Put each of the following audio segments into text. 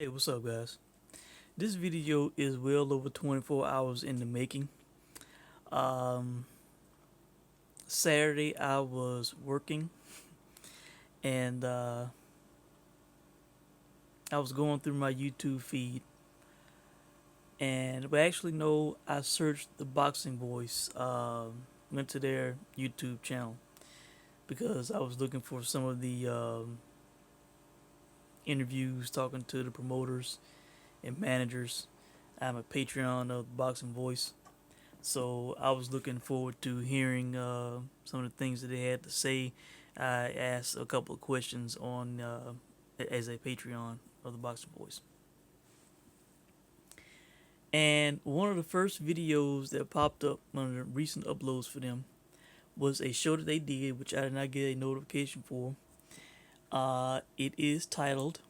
Hey, what's up, guys? This video is well over 24 hours in the making. Um, Saturday, I was working and I was going through my YouTube feed. And, but actually, no, I searched the Boxing Voice, went to their YouTube channel because I was looking for some of the interviews talking to the promoters and managers. I'm a Patreon of the Boxing Voice. So I was looking forward to hearing some of the things that they had to say. I asked a couple of questions on as a Patreon of the Boxer Boys. And one of the first videos that popped up, one of the recent uploads for them, was a show that they did, which I did not get a notification for. It is titled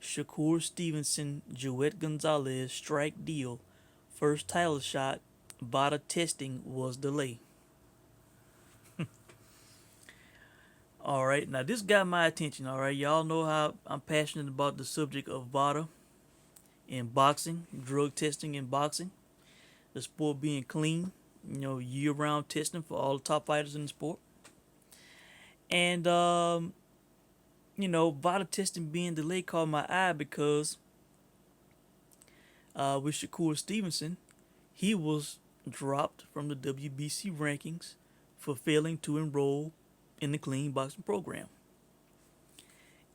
Shakur Stevenson, Joet Gonzalez Strike Deal. First title shot, VADA testing was delayed. All right, now this got my attention. All right, y'all know how I'm passionate about the subject of VADA in boxing, drug testing in boxing, the sport being clean, year-round testing for all the top fighters in the sport, and VADA testing being delayed caught my eye because with Shakur Stevenson, he was dropped from the WBC rankings for failing to enroll in the clean boxing program.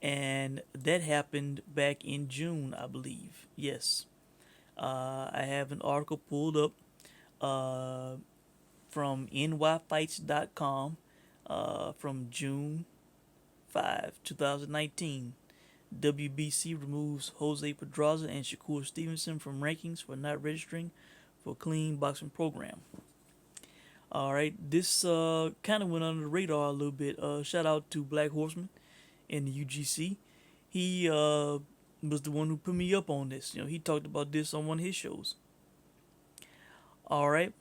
And that happened back in June, I believe. Yes. I have an article pulled up from nyfights.com from June 5, 2019. WBC removes Jose Pedraza and Shakur Stevenson from rankings for not registering for clean boxing program. All right, this kind of went under the radar a little bit. Shout out to Black Horseman in the UGC. He was the one who put me up on this. He talked about this on one of his shows. All right,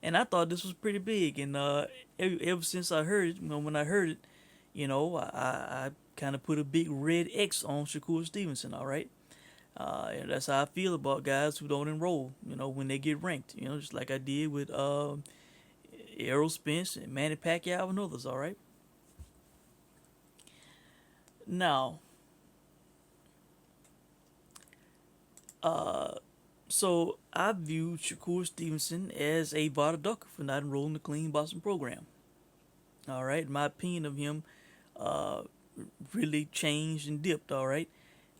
and I thought this was pretty big. And ever since I heard it, when I heard it, I kind of put a big red X on Shakur Stevenson. All right. And that's how I feel about guys who don't enroll, when they get ranked, just like I did with Errol Spence and Manny Pacquiao and others, all right? Now, so I viewed Shakur Stevenson as a VADA ducker for not enrolling the clean boxing program. All right, my opinion of him uh, really changed and dipped, all right?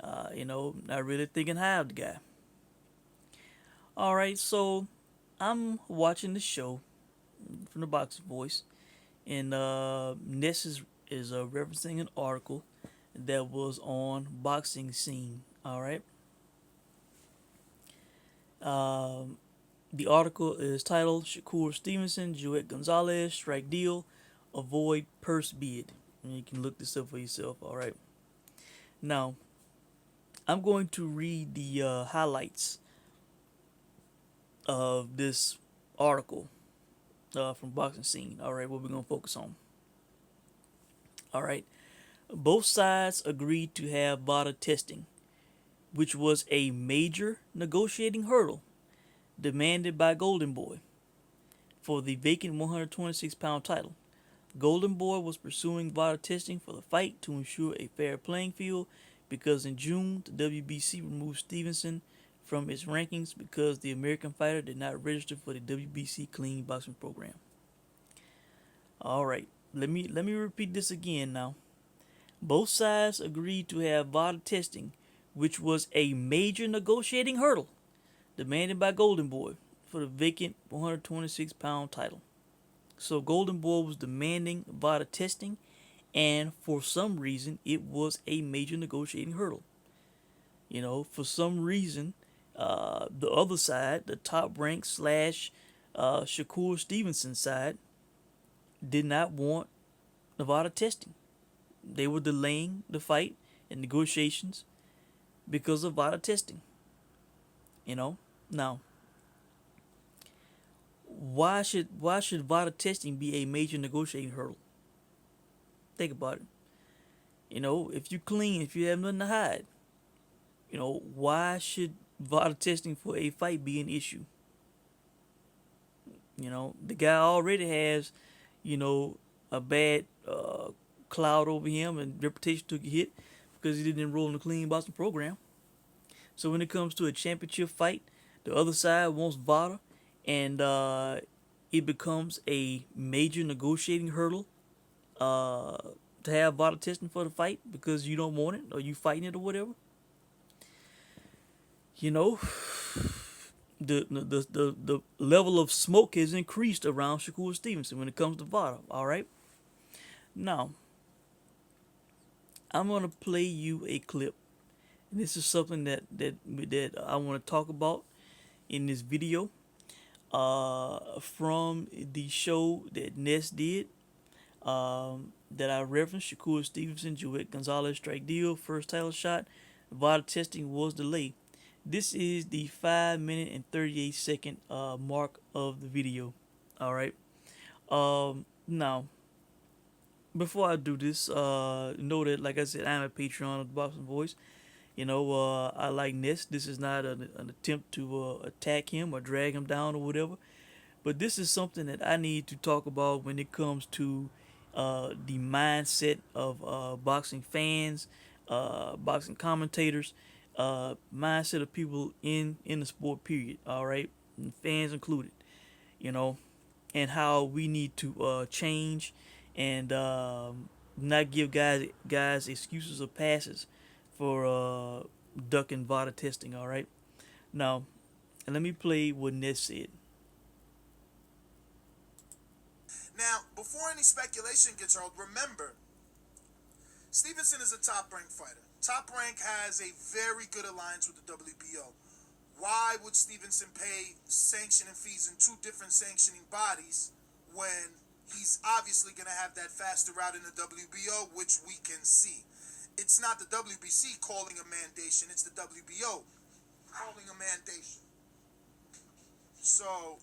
Not really thinking high of the guy. All right, so I'm watching the show from the Boxing Voice, and Ness is referencing an article that was on Boxing Scene. All right. Um, the article is titled Shakur Stevenson, Joet Gonzalez Strike Deal, Avoid Purse Bid. And you can look this up for yourself. All right. Now, I'm going to read the highlights of this article from Boxing Scene. All right, what we're going to focus on. All right. Both sides agreed to have VADA testing, which was a major negotiating hurdle demanded by Golden Boy for the vacant 126-pound title. Golden Boy was pursuing VADA testing for the fight to ensure a fair playing field because in June, the WBC removed Stevenson from its rankings because the American fighter did not register for the WBC clean boxing program. All right, let me repeat this again now. Both sides agreed to have VADA testing, which was a major negotiating hurdle demanded by Golden Boy for the vacant 126-pound title. So Golden Boy was demanding VADA testing, and for some reason, it was a major negotiating hurdle. For some reason, the other side, the top ranked slash Shakur Stevenson side, did not want Nevada testing. They were delaying the fight and negotiations because of VADA testing. Now, why should VADA testing be a major negotiating hurdle? Think about it. If you clean, if you have nothing to hide, why should VADA testing for a fight be an issue? The guy already has, you know, a bad cloud over him and reputation took a hit because he didn't enroll in the clean boxing program. So when it comes to a championship fight, the other side wants VADA, and it becomes a major negotiating hurdle uh, to have VADA testing for the fight because you don't want it or you fighting it or whatever. You know, the level of smoke has increased around Shakur Stevenson when it comes to VADA. All right, now I'm gonna play you a clip, and this is something that I want to talk about in this video. From the show that Ness did, that I referenced, Shakur Stevenson, Joet Gonzalez strike deal, first title shot, VADA testing was delayed. This is the 5 minute and 38 second mark of the video. All right. Now, before I do this, know that, like I said, I'm a Patreon of the Boxing Voice. I like Ness. This is not an attempt to attack him or drag him down or whatever. But this is something that I need to talk about when it comes to the mindset of boxing fans, boxing commentators, mindset of people in the sport. Period. All right, and fans included. You know, and how we need to change and not give guys excuses or passes for ducking VADA testing. All right, now let me play what Ness said. Now, before any speculation gets hurled, remember, Stevenson is a top-ranked fighter. Top Rank has a very good alliance with the WBO. Why would Stevenson pay sanctioning fees in two different sanctioning bodies when he's obviously going to have that faster route in the WBO, which we can see? It's not the WBC calling a mandation, it's the WBO calling a mandation. So,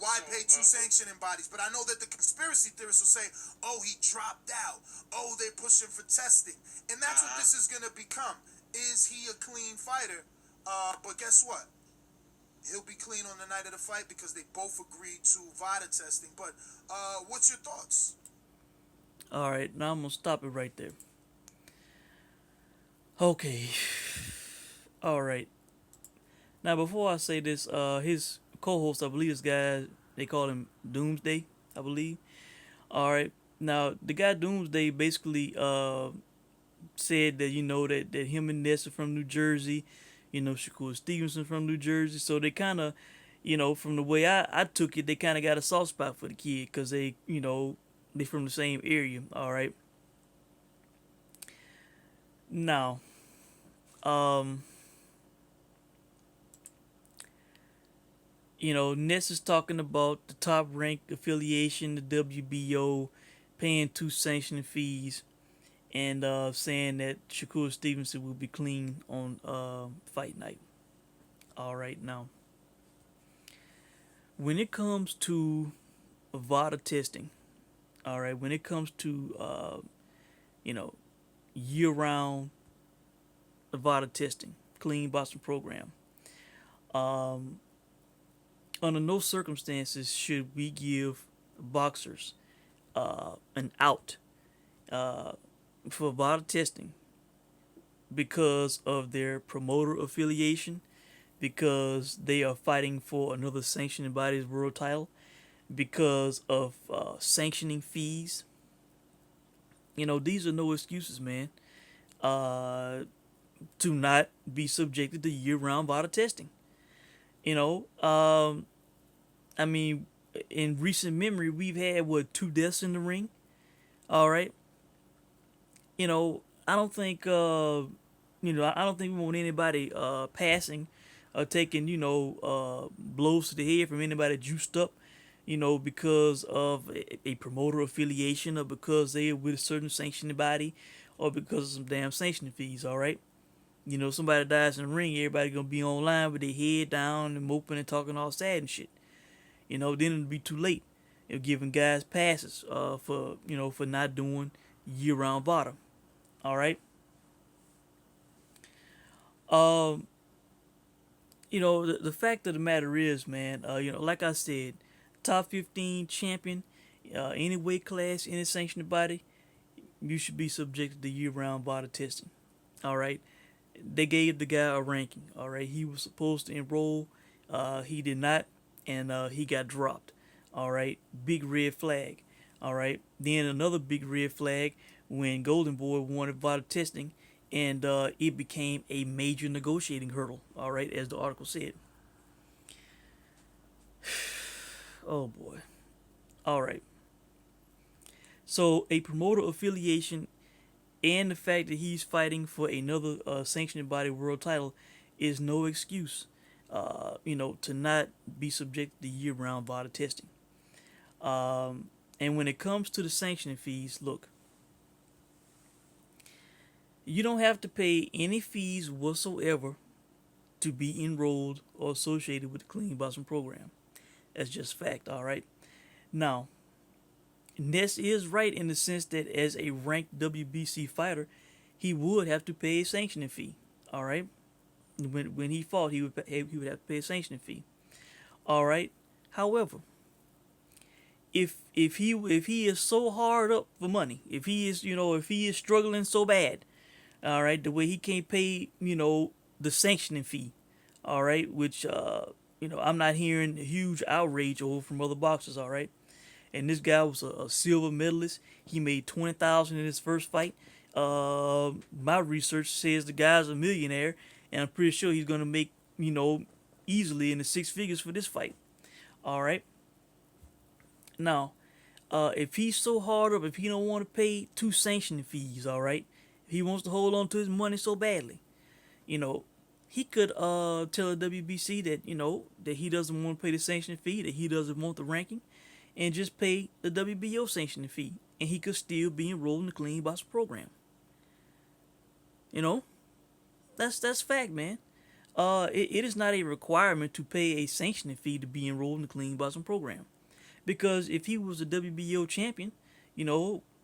why pay two sanctioning bodies? But I know that the conspiracy theorists will say, oh, he dropped out. Oh, they're pushing for testing. And that's what this is going to become. Is he a clean fighter? But guess what? He'll be clean on the night of the fight because they both agreed to VADA testing. But what's your thoughts? All right, now I'm going to stop it right there. Okay. All right. Now, before I say this, his co-host, I believe this guy, they call him Doomsday, I believe. All right. Now, the guy Doomsday basically said that, that him and Ness are from New Jersey, Shakur Stevenson from New Jersey. So they kind of, from the way I took it, they kind of got a soft spot for the kid because they from the same area. All right. Now, Ness is talking about the top rank affiliation, the WBO, paying two sanctioning fees, and saying that Shakur Stevenson will be clean on fight night. All right, now, when it comes to VADA testing, all right, when it comes to year-round VADA testing, clean boxing program, under no circumstances should we give boxers an out for VADA testing because of their promoter affiliation, because they are fighting for another sanctioning body's world title, because of sanctioning fees. These are no excuses, man, to not be subjected to year-round VADA testing. I mean, in recent memory, we've had, 2 deaths in the ring? All right. I don't think, I don't think we want anybody passing or taking, blows to the head from anybody juiced up, because of a promoter affiliation or because they are with a certain sanctioning body or because of some damn sanctioning fees, all right? Somebody dies in the ring, everybody gonna be online with their head down and moping and talking all sad and shit. Then it'll be too late. Giving guys passes for not doing year-round VADA. All right. Um, the fact of the matter is, man, like I said, top 15 champion, any weight class, any sanctioned body, you should be subjected to year-round VADA testing. All right. They gave the guy a ranking. All right. He was supposed to enroll. He did not, and he got dropped. All right. Big red flag. All right. Then another big red flag when Golden Boy wanted VADA testing, and it became a major negotiating hurdle. All right, as the article said. Oh boy. All right. So a promoter affiliation and the fact that he's fighting for another sanctioned body world title is no excuse, to not be subjected to year-round VADA testing. And when it comes to the sanctioning fees, look, you don't have to pay any fees whatsoever to be enrolled or associated with the Clean Boxing program. That's just fact, all right? Now, Ness is right in the sense that as a ranked WBC fighter, he would have to pay a sanctioning fee, all right? When he fought, he would have to pay a sanctioning fee, all right? However, if he is so hard up for money, if he is struggling so bad, all right, the way he can't pay, the sanctioning fee, all right, which I'm not hearing a huge outrage over from other boxers, all right. And this guy was a silver medalist. He made 20,000 in his first fight. My research says the guy's a millionaire, and I'm pretty sure he's gonna make easily in the six figures for this fight. All right. Now, if he's so hard up, if he don't want to pay two sanctioning fees, all right, if he wants to hold on to his money so badly, you know, he could tell the WBC that that he doesn't want to pay the sanctioning fee, that he doesn't want the ranking, and just pay the WBO sanctioning fee, and he could still be enrolled in the Clean Boxing program. You know, that's fact, man. It is not a requirement to pay a sanctioning fee to be enrolled in the Clean Boxing program, because if he was a WBO champion,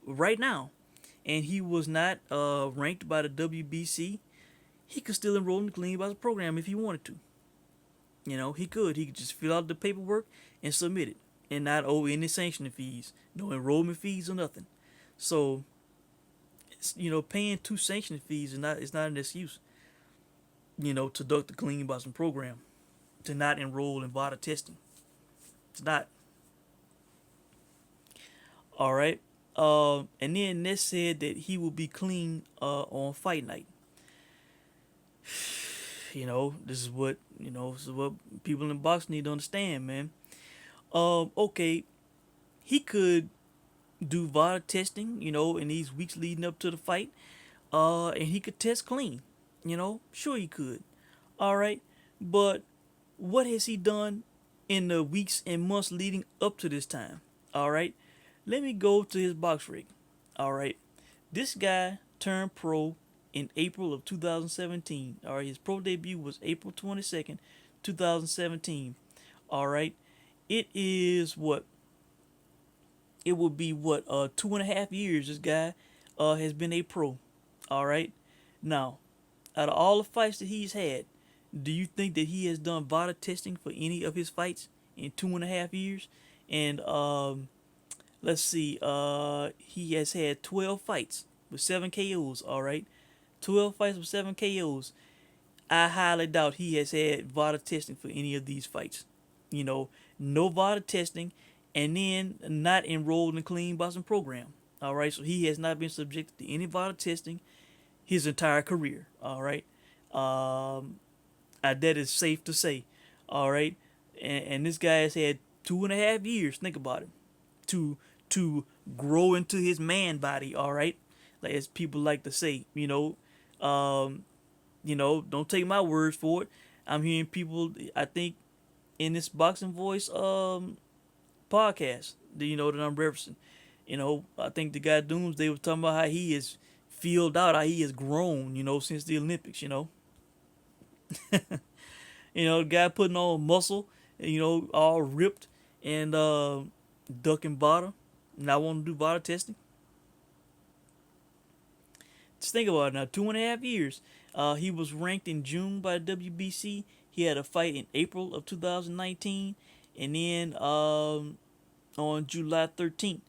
right now, and he was not ranked by the WBC, he could still enroll in the Clean Boxing program if he wanted to. He could. He could just fill out the paperwork and submit it, and not owe any sanctioning fees, no enrollment fees or nothing. So, paying two sanctioning fees is not an excuse. To duck the Clean Boxing program, to not enroll in VADA testing. It's not. All right. And then Ness said that he will be clean on fight night. This is what people in boxing need to understand, man. Okay, he could do VADA testing, in these weeks leading up to the fight, and he could test clean. Sure he could. All right, but what has he done in the weeks and months leading up to this time? All right, let me go to his box rig. All right, this guy turned pro in April of 2017. All right, his pro debut was April 22nd, 2017. All right, it is what? It would be what? 2.5 years this guy has been a pro. All right, now out of all the fights that he's had, do you think that he has done VADA testing for any of his fights in 2.5 years? And let's see, he has had 12 fights with 7 KOs. All right, 12 fights with 7 KOs. I highly doubt he has had VADA testing for any of these fights. No VADA testing, and then not enrolled in the Clean Boxing program. All right, so he has not been subjected to any VADA testing his entire career. All right, that is safe to say. All right, and this guy has had 2.5 years. Think about it, to grow into his man body. All right, like as people like to say. Don't take my words for it. I'm hearing people, I think, in this Boxing Voice podcast, that I'm referencing. I think the guy Doomsday was talking about how he is filled out, how he has grown, since the Olympics. The guy putting on muscle, all ripped and ducking VADA, not wanting to do VADA testing. Just think about it now. 2.5 years. He was ranked in June by the WBC. He had a fight in April of 2019, and then on July 13th,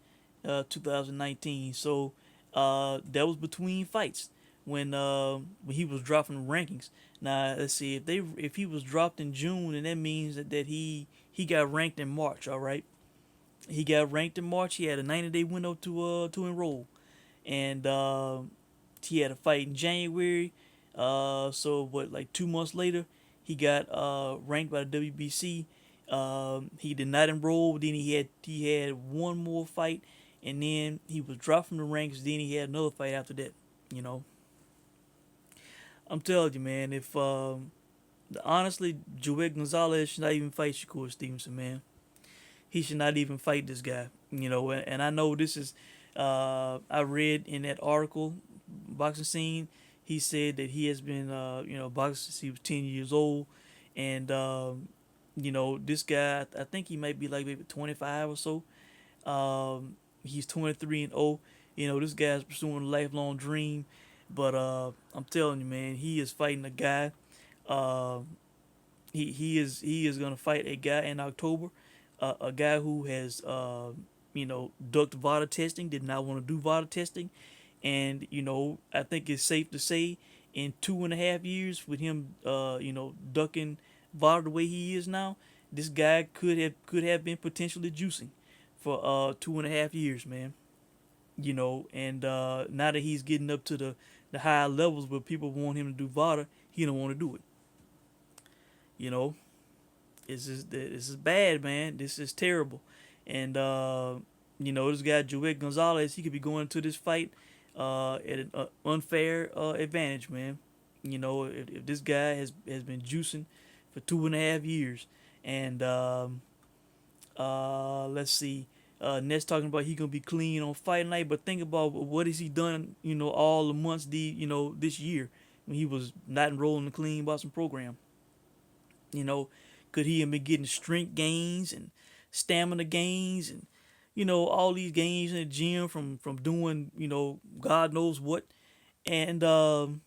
2019. So that was between fights when he was dropping rankings. Now let's see if he was dropped in June, and that means that he got ranked in March. All right, he got ranked in March. He had a 90-day window to enroll, and he had a fight in January. So what, like 2 months later, he got ranked by the WBC. He did not enroll. Then he had one more fight, and then he was dropped from the ranks. Then he had another fight after that. You know, I'm telling you, man. If honestly, Joet Gonzalez should not even fight Shakur Stevenson, man. He should not even fight this guy. And I know this is. I read in that article, boxing scene. He said that he has been, boxing since he was 10 years old, and this guy. I think he might be like maybe 25 or so. He's 23-0. This guy's pursuing a lifelong dream, but I'm telling you, man, he is fighting a guy. Uh, he is gonna fight a guy in October, a guy who has ducked VADA testing, did not want to do VADA testing, and I think it's safe to say in 2.5 years with him ducking VADA the way he is now, this guy could have been potentially juicing for 2.5 years, man. And now that he's getting up to the higher levels where people want him to do VADA, he don't want to do it. You know, this is bad, man. This is terrible. And this guy Joet Gonzalez, he could be going into this fight at an unfair advantage, man. If this guy has been juicing for 2.5 years, and let's see, Net's talking about he gonna be clean on fight night, but think about what has he done, all the months this year when he was not enrolled in the clean boxing program. You know, could he have been getting strength gains and stamina gains and all these gains in the gym from doing God knows what, and and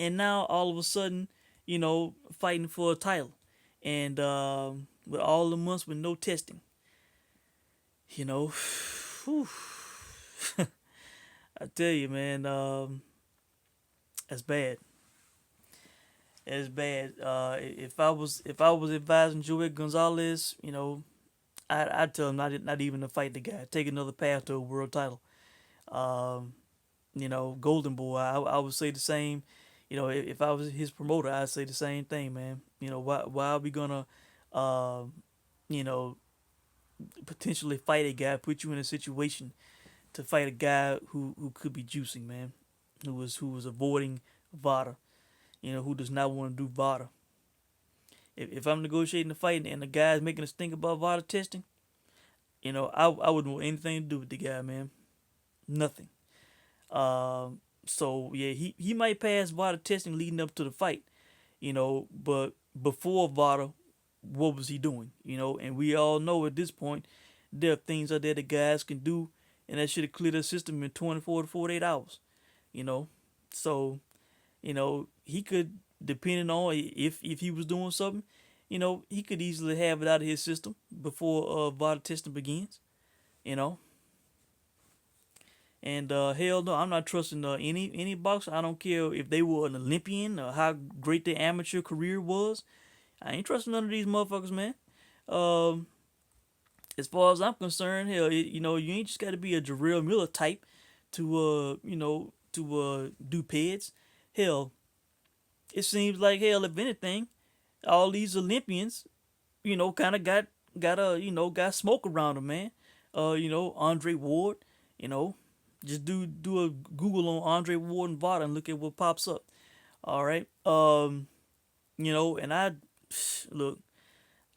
now all of a sudden fighting for a title, and with all the months with no testing, whew, I tell you, man, that's bad. It's bad. If I was advising Joet Gonzalez, I'd tell him not even to fight the guy. Take another path to a world title. Um, Golden Boy. I would say the same. If I was his promoter, I'd say the same thing, man. Why are we gonna, um, you know, potentially fight a guy, put you in a situation to fight a guy who could be juicing, man, who was avoiding VADA, who does not want to do VADA. If I'm negotiating the fight and the guy's making us think about VADA testing, I wouldn't want anything to do with the guy, man. Nothing. So yeah, he might pass VADA testing leading up to the fight, but before VADA, what was he doing? And we all know at this point there are things out there that guys can do, and that should have cleared the system in 24 to 48 hours. You know, so he could, depending on if he was doing something, he could easily have it out of his system before VADA testing begins. You know, and hell no, I'm not trusting any boxer. I don't care if they were an Olympian or how great their amateur career was. I ain't trusting none of these motherfuckers, man. Um, as far as I'm concerned, hell, you ain't just got to be a Jarrell Miller type to do peds. Hell, it seems like hell, if anything, all these Olympians, kind of got smoke around them, man. Andre Ward, you know, just do a Google on Andre Ward and VADA and look at what pops up. All right. And I look,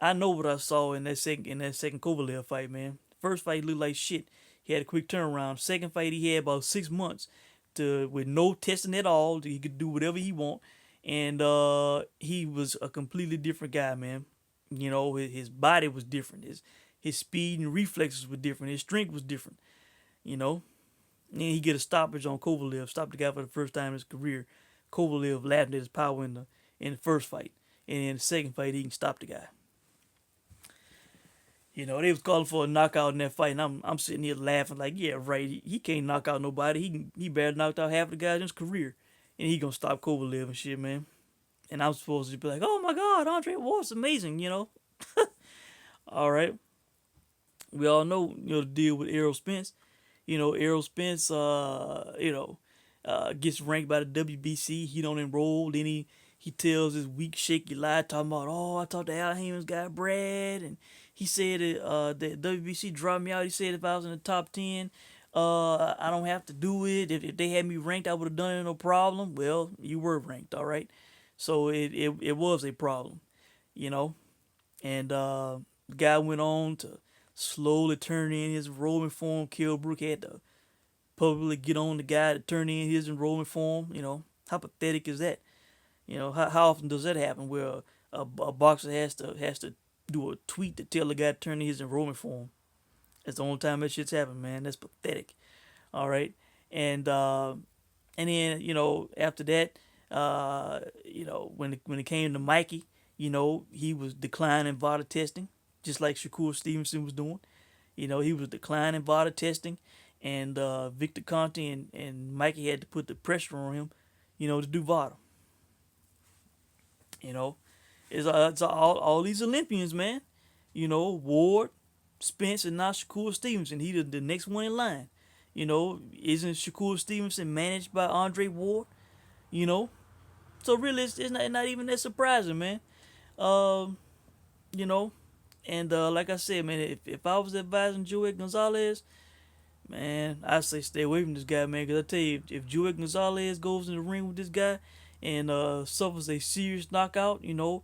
I know what I saw in that second Kovalev fight, man. First fight looked like shit. He had a quick turnaround. Second fight he had about 6 months to with no testing at all. He could do whatever he want, and he was a completely different guy, man. His body was different. His speed and reflexes were different. His strength was different. You know, And he get a stoppage on Kovalev, stopped the guy for the first time in his career. Kovalev laughing at his power in the first fight, and in the second fight he can stop the guy. You know, they was calling for a knockout in that fight, and I'm sitting here laughing like, yeah, right. He can't knock out nobody. He barely knocked out half the guys in his career, and he gonna stop Kovalev and shit, man. And I'm supposed to be like, oh my God, Andre Ward's amazing, you know. All right, we all know, you know, the deal with Errol Spence. You know, Errol Spence, gets ranked by the WBC. He don't enroll. Then he tells this weak, shaky lie talking about, oh, I talked to Al Heyman's guy Brad, and he said that WBC dropped me out. He said if I was in the top 10, I don't have to do it. If they had me ranked, I would have done it no problem. Well, you were ranked, all right. So it was a problem, you know. And the guy went on to slowly turn in his enrollment form. Kilbrook had to publicly get on the guy to turn in his enrollment form. You know, how pathetic is that? You know, how often does that happen where a boxer has to do a tweet to tell the guy to turn in his enrollment form? That's the only time that shit's happened, man. That's pathetic. All right, and then you know after that, you know when it came to Mikey, you know he was declining VADA testing, just like Shakur Stevenson was doing. You know he was declining VADA testing, and Victor Conte and Mikey had to put the pressure on him, you know, to do VADA. You know, it's all these Olympians, man. You know, Ward, Spence, and now Shakur Stevenson. He the next one in line. You know, isn't Shakur Stevenson managed by Andre Ward? You know, so really, it's not even that surprising, man. Um, you know, and like I said, man, if I was advising Joet Gonzalez, man, I say stay away from this guy, man. Because I tell you, if Joet Gonzalez goes in the ring with this guy and suffers a serious knockout, you know,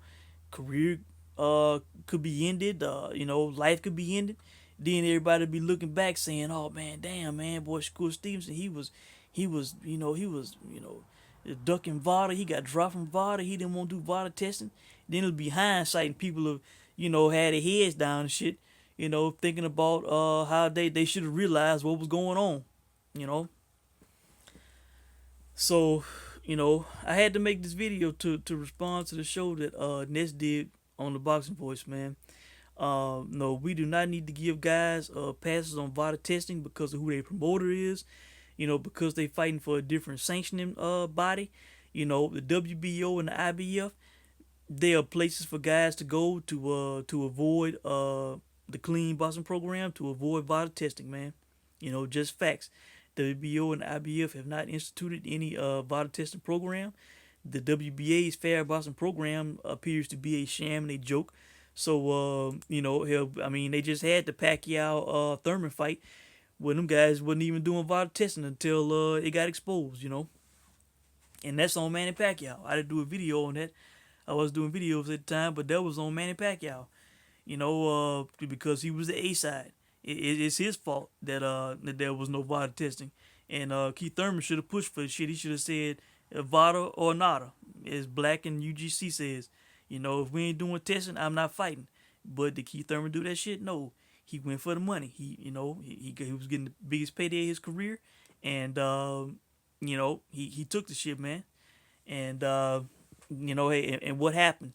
career could be ended. You know, life could be ended. Then everybody be looking back saying, "Oh man, damn man, boy, Shakur Stevenson, he was ducking VADA. He got dropped from VADA. He didn't want to do VADA testing." Then it'll be hindsight, and people have, you know, had their heads down and shit, you know, thinking about how they should have realized what was going on, you know. So, you know, I had to make this video to respond to the show that Ness did on the Boxing Voice, man. No, we do not need to give guys passes on VADA testing because of who their promoter is, you know, because they fighting for a different sanctioning body. You know, the WBO and the IBF, they are places for guys to go to avoid the clean boxing program, to avoid VADA testing, man. You know, just facts. The WBO and the IBF have not instituted any VADA testing program. The WBA's fair boxing program appears to be a sham and a joke. So you know, hell, I mean, they just had the Pacquiao Thurman fight where them guys wasn't even doing VADA testing until it got exposed, you know. And that's on Manny Pacquiao. I didn't do a video on that. I was doing videos at the time, but that was on Manny Pacquiao. You know, because he was the A side. It's his fault that there was no VADA testing. And Keith Thurman should have pushed for the shit. He should have said VADA or nada, as Black and UGC says. You know, if we ain't doing testing, I'm not fighting. But did Keith Thurman do that shit? No. He went for the money. He was getting the biggest payday of his career, and you know, he took the shit, man. And you know, hey, and what happened?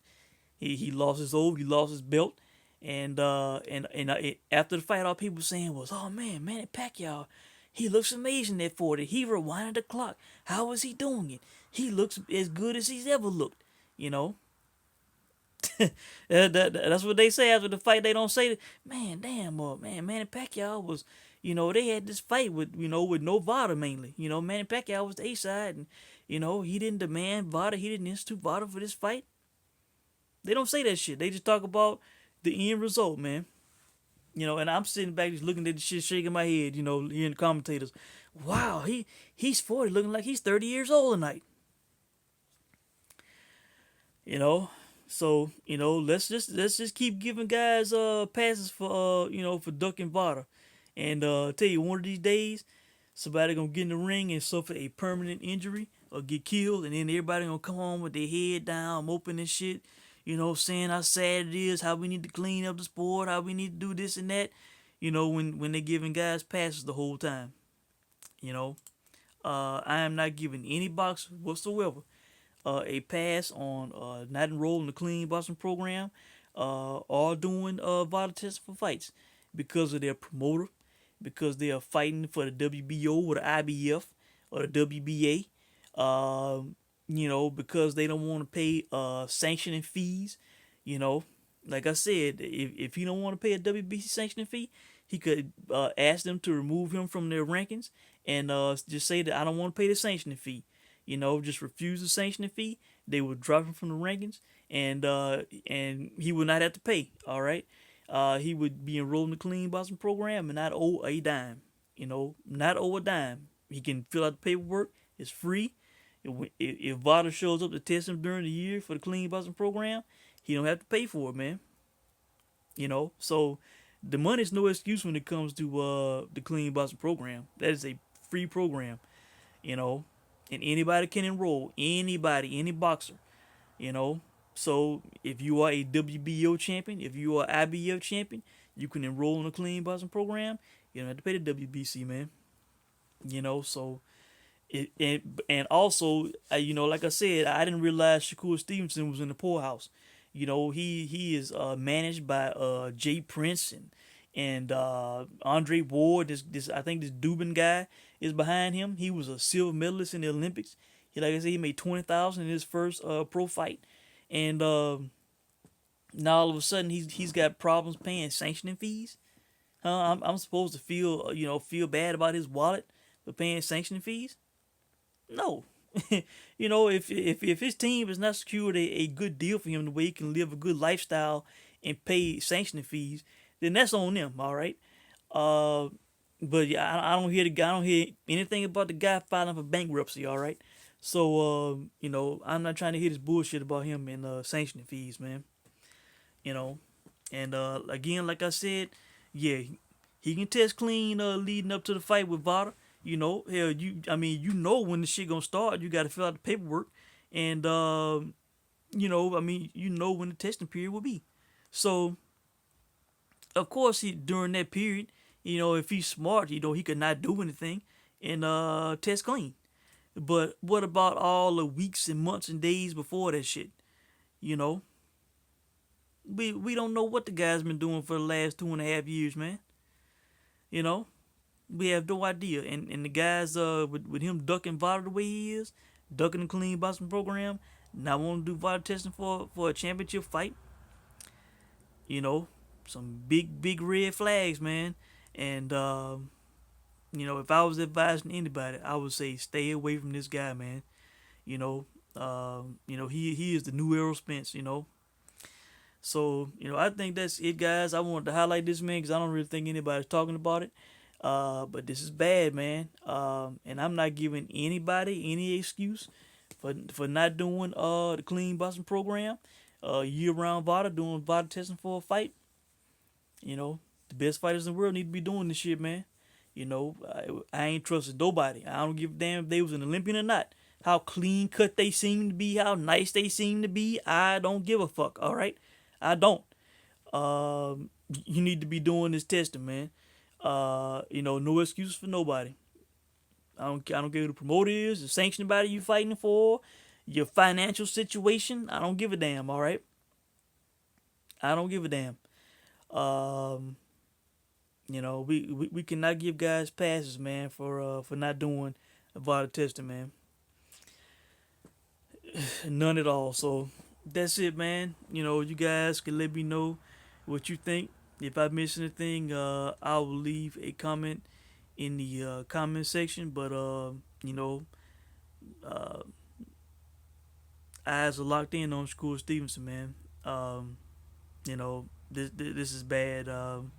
He lost he lost his belt, and after the fight, all people were saying was, "Oh man, Manny Pacquiao, he looks amazing at 40. He rewinded the clock. How is he doing it? He looks as good as he's ever looked." You know, that's what they say after the fight. They don't say, "Man, damn, man, Manny Pacquiao was." You know, they had this fight with with no VADA mainly. You know, Manny Pacquiao was the A side, and you know he didn't demand VADA. He didn't institute VADA for this fight. They don't say that shit. They just talk about the end result, man. You know, and I'm sitting back just looking at the shit, shaking my head. You know, hearing the commentators. Wow, he's 40, looking like he's 30 years old tonight. You know, so you know, let's just keep giving guys passes for for ducking VADA, and tell you one of these days somebody gonna get in the ring and suffer a permanent injury or get killed, and then everybody gonna come home with their head down, moping and shit. You know, saying how sad it is, how we need to clean up the sport, how we need to do this and that. You know, when they're giving guys passes the whole time. You know, I am not giving any boxer whatsoever a pass on not enrolling the clean boxing program or doing VADA testing for fights because of their promoter, because they are fighting for the WBO or the IBF or the WBA. Because they don't want to pay sanctioning fees. You know, like I said, if he don't want to pay a WBC sanctioning fee, he could ask them to remove him from their rankings and just say that I don't want to pay the sanctioning fee. Just refuse the sanctioning fee. They would drop him from the rankings, and he would not have to pay. All right, he would be enrolled in the clean boxing program and not owe a dime. Not owe a dime. He can fill out the paperwork. It's free. If VADA shows up to test him during the year for the clean boxing program, he don't have to pay for it, man. So the money is no excuse when it comes to the clean boxing program. That is a free program, you know, and anybody can enroll. Anybody, any boxer, you know. So if you are a WBO champion, if you are IBF champion, you can enroll in a clean boxing program. You don't have to pay the WBC, man. So and also, like I said, I didn't realize Shakur Stevenson was in the poorhouse. He is managed by Jay Prince and Andre Ward. This I think this Dubin guy is behind him. He was a silver medalist in the Olympics. Like I said, he made 20,000 in his first pro fight, and now all of a sudden he's got problems paying sanctioning fees. I'm supposed to feel bad about his wallet for paying sanctioning fees? No. if his team has not secured a good deal for him the way he can live a good lifestyle and pay sanctioning fees, then that's on them, all right. Uh, but yeah, I don't hear the guy. I don't hear anything about the guy filing for bankruptcy, all right. So I'm not trying to hear this bullshit about him and sanctioning fees, man. You know, and again, like I said, yeah, he can test clean leading up to the fight with VADA. Hell, when the shit gonna start. You got to fill out the paperwork, and when the testing period will be. So, of course, during that period, if he's smart, he could not do anything and test clean. But what about all the weeks and months and days before that shit? You know, we don't know what the guy's been doing for the last 2.5 years, man. You know, we have no idea. And the guys with him ducking VADA the way he is, ducking the clean boxing program, not wanting to do VADA testing for a championship fight. Some big red flags, man. And if I was advising anybody, I would say stay away from this guy, man. He is the new Errol Spence. So I think that's it, guys. I wanted to highlight this man because I don't really think anybody's talking about it. But this is bad, man. And I'm not giving anybody any excuse for not doing the clean boxing program. Year-round VADA, doing VADA testing for a fight. The best fighters in the world need to be doing this shit, man. I ain't trusting nobody. I don't give a damn if they was an Olympian or not. How clean cut they seem to be, how nice they seem to be, I don't give a fuck, all right? I don't. You need to be doing this testing, man. No excuses for nobody. I don't care who the promoter is, the sanctioning body you fighting for, your financial situation. I don't give a damn, all right? I don't give a damn. We cannot give guys passes, man, for not doing VADA testing, man. None at all. So that's it, man. You guys can let me know what you think. If I missed anything, I will leave a comment in the comment section. But eyes are locked in on Shakur Stevenson, man. This is bad. I'm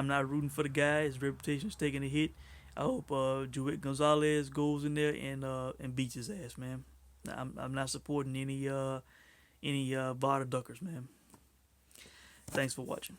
not rooting for the guy. His reputation's taking a hit. I hope Joet Gonzalez goes in there and beats his ass, man. I'm not supporting any VADA duckers, man. Thanks for watching.